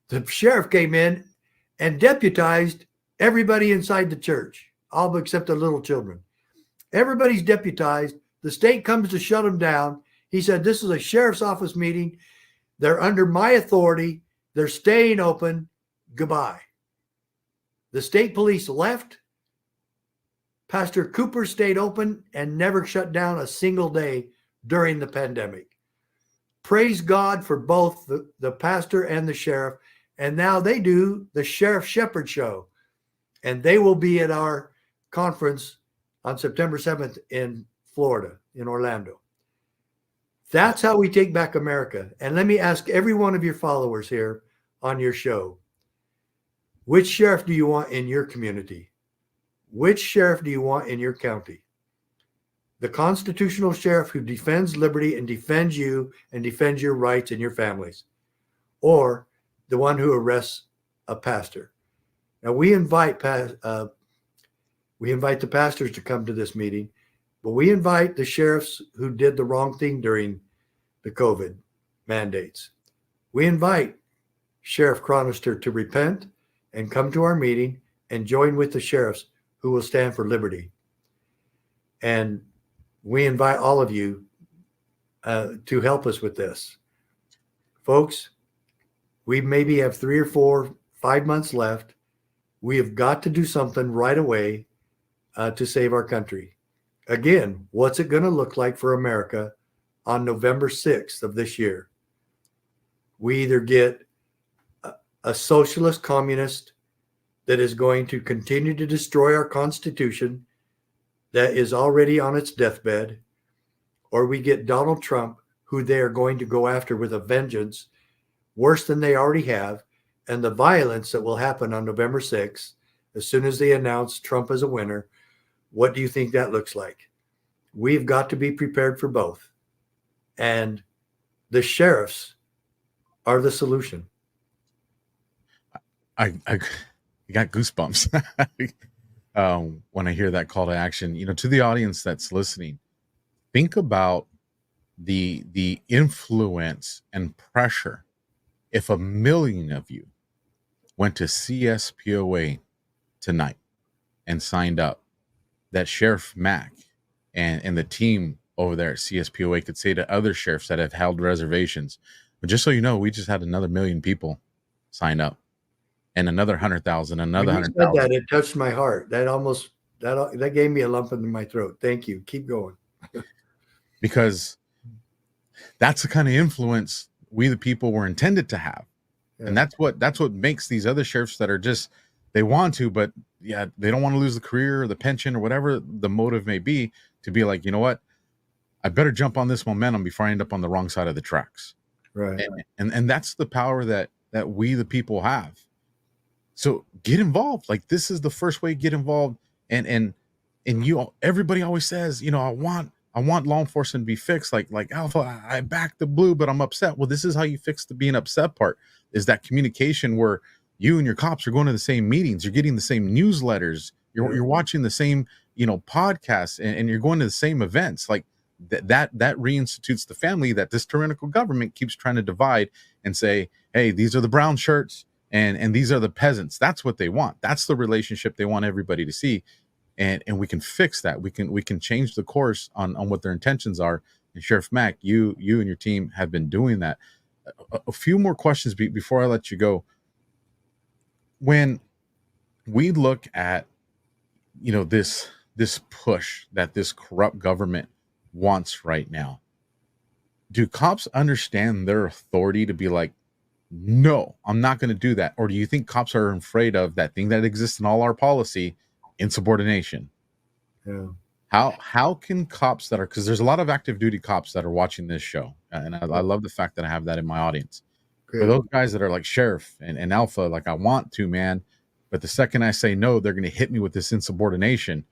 the sheriff came in and deputized everybody inside the church, all except the little children. Everybody's deputized. The state comes to shut them down. He said, this is a sheriff's office meeting. They're under my authority. They're staying open. Goodbye. The state police left. Pastor Cooper stayed open and never shut down a single day during the pandemic. Praise God for both the pastor and the sheriff. And now they do the Sheriff Shepherd Show. And they will be at our conference on September 7th in Florida, in Orlando. That's how we take back America. And let me ask every one of your followers here on your show, which sheriff do you want in your community? Which sheriff do you want in your county? The constitutional sheriff who defends liberty and defends you and defends your rights and your families, or the one who arrests a pastor? Now we invite the pastors to come to this meeting, but we invite the sheriffs who did the wrong thing during the COVID mandates. We invite Sheriff Chronister to repent and come to our meeting and join with the sheriffs who will stand for liberty. And we invite all of you to help us with this. Folks, we maybe have 3 or 4, 5 months left. We have got to do something right away to save our country. Again, what's it going to look like for America on November 6th of this year? We either get a socialist communist that is going to continue to destroy our Constitution, that is already on its deathbed, or we get Donald Trump, who they are going to go after with a vengeance worse than they already have, and the violence that will happen on November 6th, as soon as they announce Trump as a winner. What do you think that looks like? We've got to be prepared for both. And the sheriffs are the solution. I got goosebumps when I hear that call to action. To the audience that's listening, think about the influence and pressure. If 1 million of you went to CSPOA tonight and signed up, that Sheriff MACK and the team over there at CSPOA could say to other sheriffs that have held reservations, but just so you know, we just had another 1 million people sign up, and another 100,000, another 100,000. That it touched my heart. That gave me a lump in my throat. Thank you. Keep going. Because that's the kind of influence we the people were intended to have. Yeah. And that's what makes these other sheriffs that are just, they want to, but yeah, they don't want to lose the career or the pension or whatever the motive may be, to be like, you know what, I better jump on this momentum before I end up on the wrong side of the tracks. Right. And that's the power that we the people have. So get involved. Like, this is the first way to get involved. And everybody always says, I want law enforcement to be fixed. Like Alpha, I back the blue, but I'm upset. Well, this is how you fix the being upset part, is that communication where you and your cops are going to the same meetings, you're getting the same newsletters, you're watching the same, podcasts, and you're going to the same events. Like that reinstitutes the family that this tyrannical government keeps trying to divide and say, hey, these are the brown shirts and these are the peasants. That's what they want. That's the relationship they want everybody to see. And we can fix that. We can change the course on what their intentions are. And Sheriff Mack, you and your team have been doing that. A few more questions before I let you go. When we look at, this push that this corrupt government wants right now, do cops understand their authority to be like, no, I'm not going to do that? Or do you think cops are afraid of that thing that exists in all our policy, insubordination? Yeah. How can cops that are, because there's a lot of active duty cops that are watching this show, and I love the fact that I have that in my audience. For those guys that are like Sheriff and Alpha, like, I want to, man, but the second I say no, they're going to hit me with this insubordination.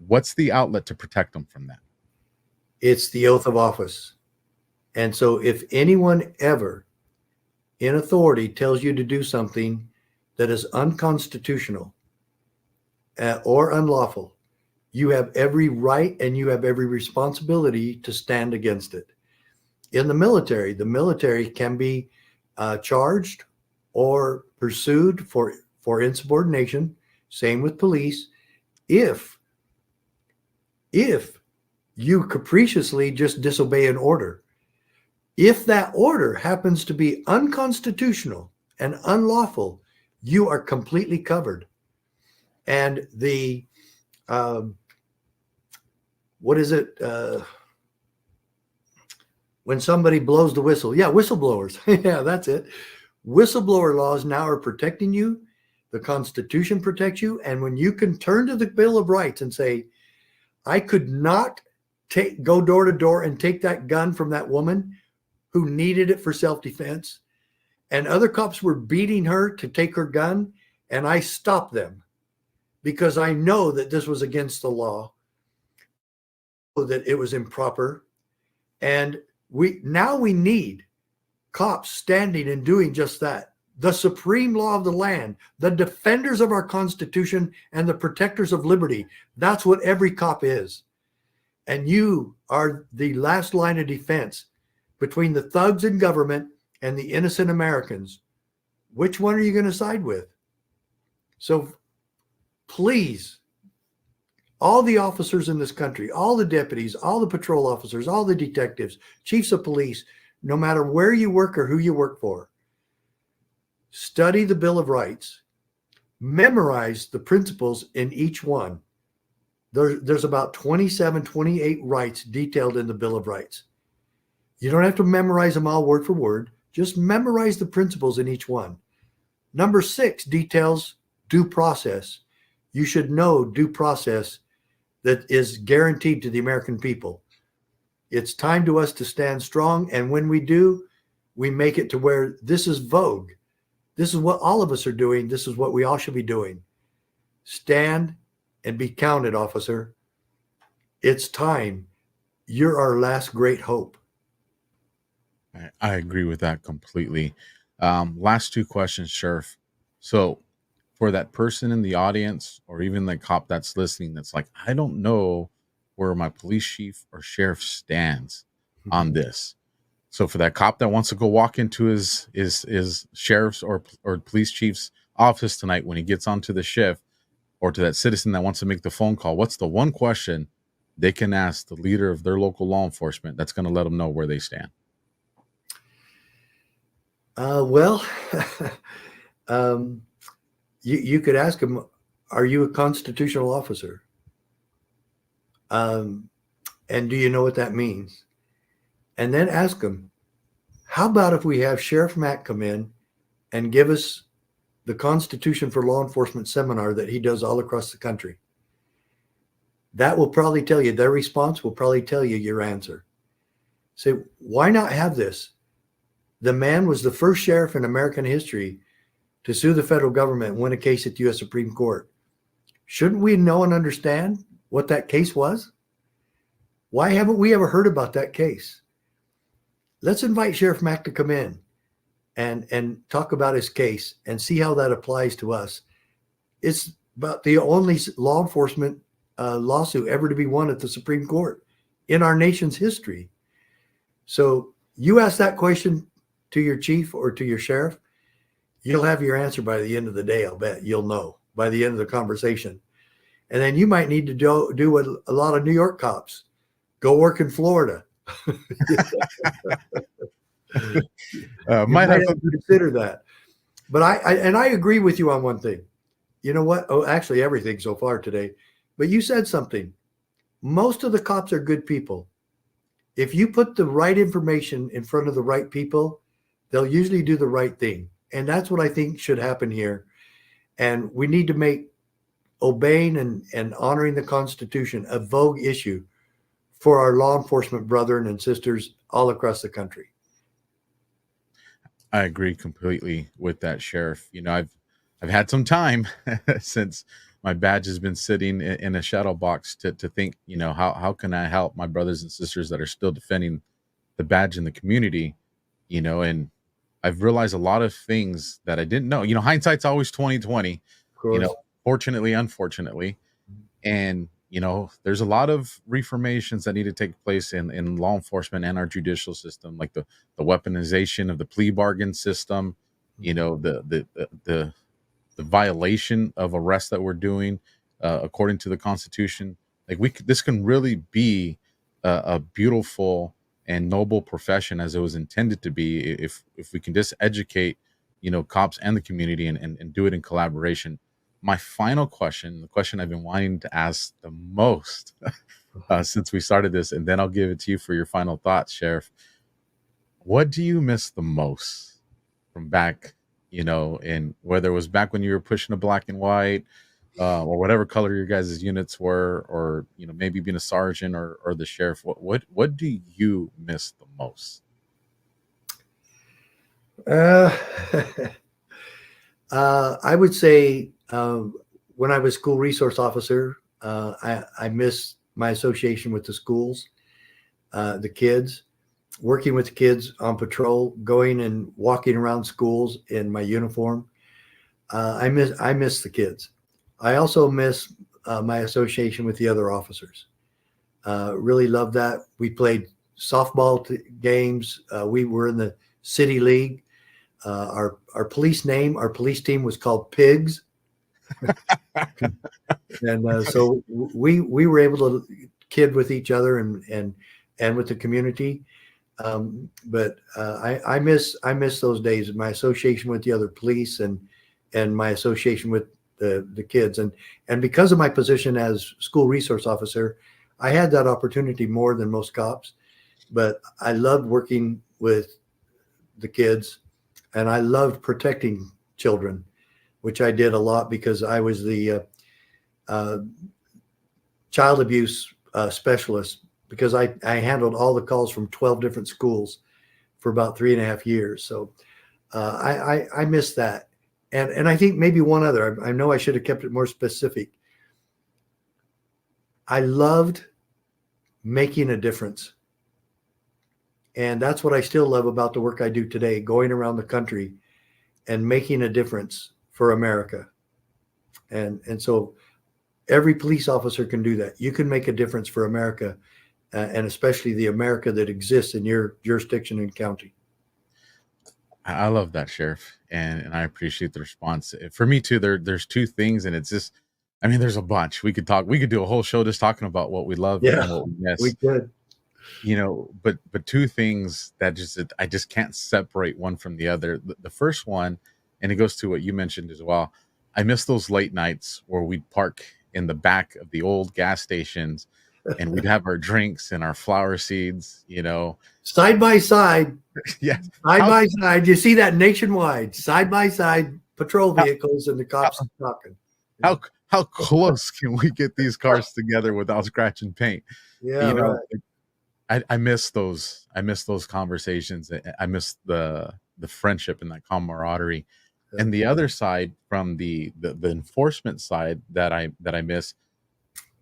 What's the outlet to protect them from that? It's the oath of office. And so if anyone ever in authority tells you to do something that is unconstitutional or unlawful, you have every right and you have every responsibility to stand against it. In the military can be charged or pursued for insubordination. Same with police. If you capriciously just disobey an order, if that order happens to be unconstitutional and unlawful, you are completely covered. And the what is it? When somebody blows the whistle, whistleblowers. Yeah, that's it. Whistleblower laws now are protecting you. The Constitution protects you. And when you can turn to the Bill of Rights and say, I could not go door to door and take that gun from that woman who needed it for self-defense, and other cops were beating her to take her gun, and I stopped them because I know that this was against the law, that it was improper. And we need cops standing and doing just that. The supreme law of the land, the defenders of our Constitution and the protectors of liberty. That's what every cop is. And you are the last line of defense between the thugs in government and the innocent Americans. Which one are you going to side with? So please, All the officers in this country, all the deputies, all the patrol officers, all the detectives, chiefs of police, no matter where you work or who you work for, study the Bill of Rights, memorize the principles in each one. There's about 27, 28 rights detailed in the Bill of Rights. You don't have to memorize them all word for word. Just memorize the principles in each one. Number 6 details due process. You should know due process that is guaranteed to the American people. It's time to us to stand strong. And when we do, we make it to where this is vogue. This is what all of us are doing. This is what we all should be doing. Stand and be counted, officer. It's time. You're our last great hope. I agree with that completely. Last 2 questions, Sheriff. So for that person in the audience, or even the cop that's listening, that's like, I don't know where my police chief or sheriff stands on this. So for that cop that wants to go walk into his sheriff's or police chief's office tonight when he gets onto the shift, or to that citizen that wants to make the phone call, what's the one question they can ask the leader of their local law enforcement that's going to let them know where they stand? Well, you could ask them, are you a constitutional officer? And do you know what that means? And then ask them, how about if we have Sheriff Mack come in and give us the Constitution for Law Enforcement seminar that he does all across the country? That will probably tell you, their response will probably tell you your answer. Say, why not have this? The man was the first sheriff in American history to sue the federal government and win a case at the U.S. Supreme Court. Shouldn't we know and understand what that case was? Why haven't we ever heard about that case? Let's invite Sheriff Mack to come in and talk about his case and see how that applies to us. It's about the only law enforcement lawsuit ever to be won at the Supreme Court in our nation's history. So you ask that question to your chief or to your sheriff, you'll have your answer by the end of the day. I'll bet you'll know by the end of the conversation. And then you might need to do what a lot of New York cops, go work in Florida. Might have to consider that. But I agree with you on one thing. You know what? Oh, actually everything so far today. But you said something. Most of the cops are good people. If you put the right information in front of the right people, they'll usually do the right thing. And that's what I think should happen here. And we need to make obeying and honoring the Constitution a vogue issue for our law enforcement brethren and sisters all across the country. I agree completely with that, Sheriff. You know, I've had some time since my badge has been sitting in a shadow box to think, you know, how can I help my brothers and sisters that are still defending the badge in the community, you know, and I've realized a lot of things that I didn't know. You know, hindsight's always 20/20, you know, fortunately, unfortunately. And, you know, there's a lot of reformations that need to take place in law enforcement and our judicial system, like the weaponization of the plea bargain system, you know, the violation of arrests that we're doing according to the Constitution. Like this can really be a beautiful and noble profession as it was intended to be if we can just educate, you know, cops and the community and do it in collaboration. My final question, the question I've been wanting to ask the most since we started this, and then I'll give it to you for your final thoughts, Sheriff. What do you miss the most from back, you know, and whether it was back when you were pushing a black and white or whatever color your guys' units were, or, you know, maybe being a sergeant or the sheriff, what do you miss the most? I would say when I was school resource officer, I miss my association with the schools, the kids, working with the kids on patrol, going and walking around schools in my uniform. I miss the kids. I also miss my association with the other officers. Really love that. We played softball games. We were in the city league. Our police team was called Pigs. And so we were able to kid with each other and with the community. But I miss those days, my association with the other police and my association with the kids. And because of my position as school resource officer, I had that opportunity more than most cops. But I loved working with the kids, and I loved protecting children, which I did a lot because I was the child abuse specialist, because I handled all the calls from 12 different schools for about 3.5 years. So I miss that. And I think maybe one other, I know I should have kept it more specific. I loved making a difference. And that's what I still love about the work I do today, going around the country and making a difference for America. And so every police officer can do that. You can make a difference for America, and especially the America that exists in your jurisdiction and county. I love that, Sheriff, and I appreciate the response. For me too, there's two things, and it's just, I mean, there's a bunch. We could do a whole show just talking about what we love and what we miss. We could. You know, but two things that I just can't separate one from the other. The first one, and it goes to what you mentioned as well, I miss those late nights where we'd park in the back of the old gas stations and we'd have our drinks and our flower seeds, you know. Side by side. Yeah. Side by side. You see that nationwide, side by side patrol vehicles and the cops talking. How close can we get these cars together without scratching paint? Yeah, you know, right. I miss those. I miss those conversations. I miss the friendship and that camaraderie. And the other side, from the enforcement side, that I miss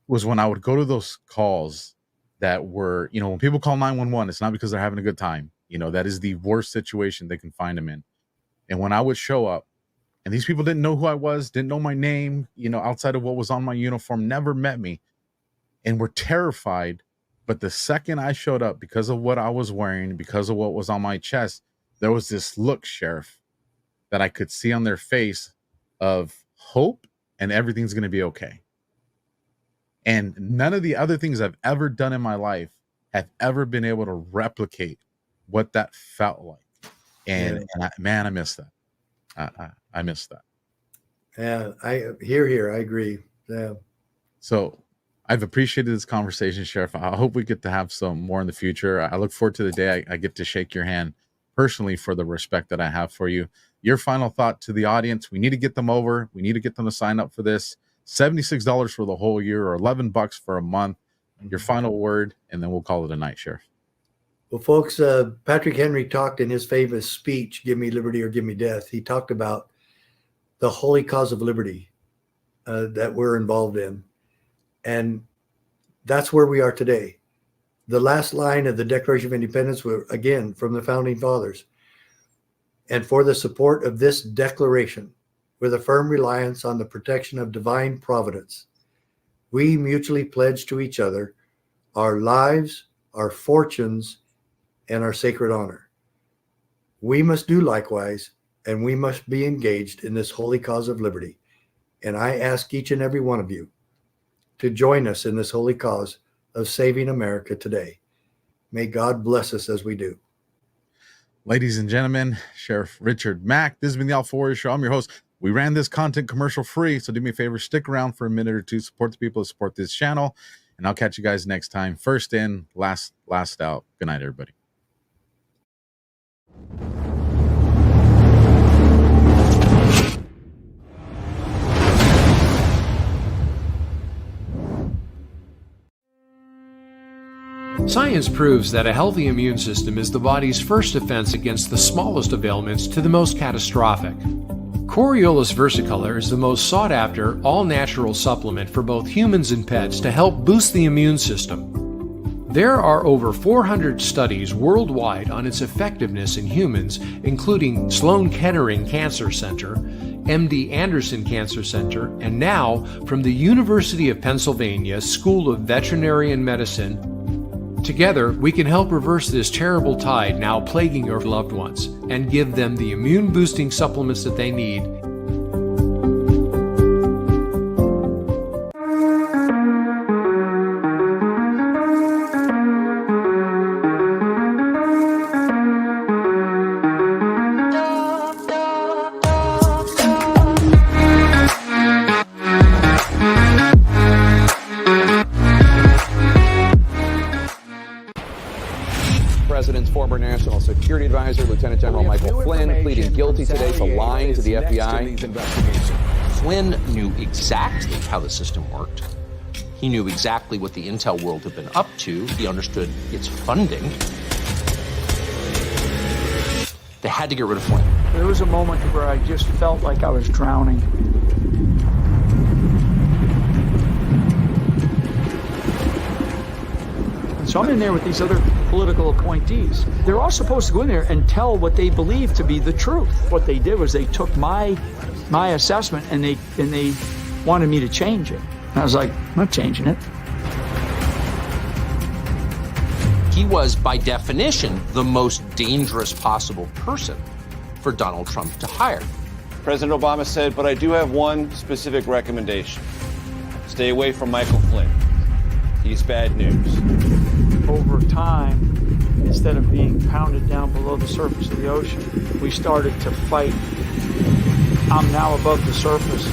was when I would go to those calls that were, you know, when people call 911, it's not because they're having a good time. You know, that is the worst situation they can find them in. And when I would show up, and these people didn't know who I was, didn't know my name, you know, outside of what was on my uniform, never met me, and were terrified. But the second I showed up, because of what I was wearing, because of what was on my chest, there was this look, Sheriff, that I could see on their face of hope and everything's going to be okay. And none of the other things I've ever done in my life have ever been able to replicate what that felt like. And I miss that. I miss that. Yeah, I hear. I agree. Yeah. So I've appreciated this conversation, Sheriff. I hope we get to have some more in the future. I look forward to the day I get to shake your hand personally for the respect that I have for you. Your final thought to the audience. We need to get them over. We need to get them to sign up for this. $76 for the whole year, or $11 for a month. Your final word, and then we'll call it a night, Sheriff. Well, folks, Patrick Henry talked in his famous speech, "Give Me Liberty or Give Me Death." He talked about the holy cause of liberty that we're involved in. And that's where we are today. The last line of the Declaration of Independence were, again, from the Founding Fathers. And for the support of this declaration, with a firm reliance on the protection of divine providence, we mutually pledge to each other our lives, our fortunes, and our sacred honor. We must do likewise, and we must be engaged in this holy cause of liberty. And I ask each and every one of you to join us in this holy cause of saving America today. May God bless us as we do. Ladies and gentlemen, Sheriff Richard Mack, this has been the AlphaWarrior Show. I'm your host. We ran this content commercial free, so do me a favor, stick around for a minute or two, support the people that support this channel, and I'll catch you guys next time. First in, last out. Good night, everybody. Science proves that a healthy immune system is the body's first defense against the smallest of ailments to the most catastrophic. Coriolus versicolor is the most sought-after, all-natural supplement for both humans and pets to help boost the immune system. There are over 400 studies worldwide on its effectiveness in humans, including Sloan Kettering Cancer Center, MD Anderson Cancer Center, and now from the University of Pennsylvania School of Veterinary Medicine. Together, we can help reverse this terrible tide now plaguing your loved ones and give them the immune-boosting supplements that they need. former National Security Advisor, Lieutenant General Michael Flynn, pleading guilty today to lying to the FBI. Flynn knew exactly how the system worked. He knew exactly what the intel world had been up to. He understood its funding. They had to get rid of Flynn. There was a moment where I just felt like I was drowning. So I'm in there with these other political appointees. They're all supposed to go in there and tell what they believe to be the truth. What they did was they took my assessment and they wanted me to change it. And I was like, I'm not changing it. He was, by definition, the most dangerous possible person for Donald Trump to hire. President Obama said, but I do have one specific recommendation. Stay away from Michael Flynn. He's bad news. Over time, instead of being pounded down below the surface of the ocean, we started to fight. I'm now above the surface.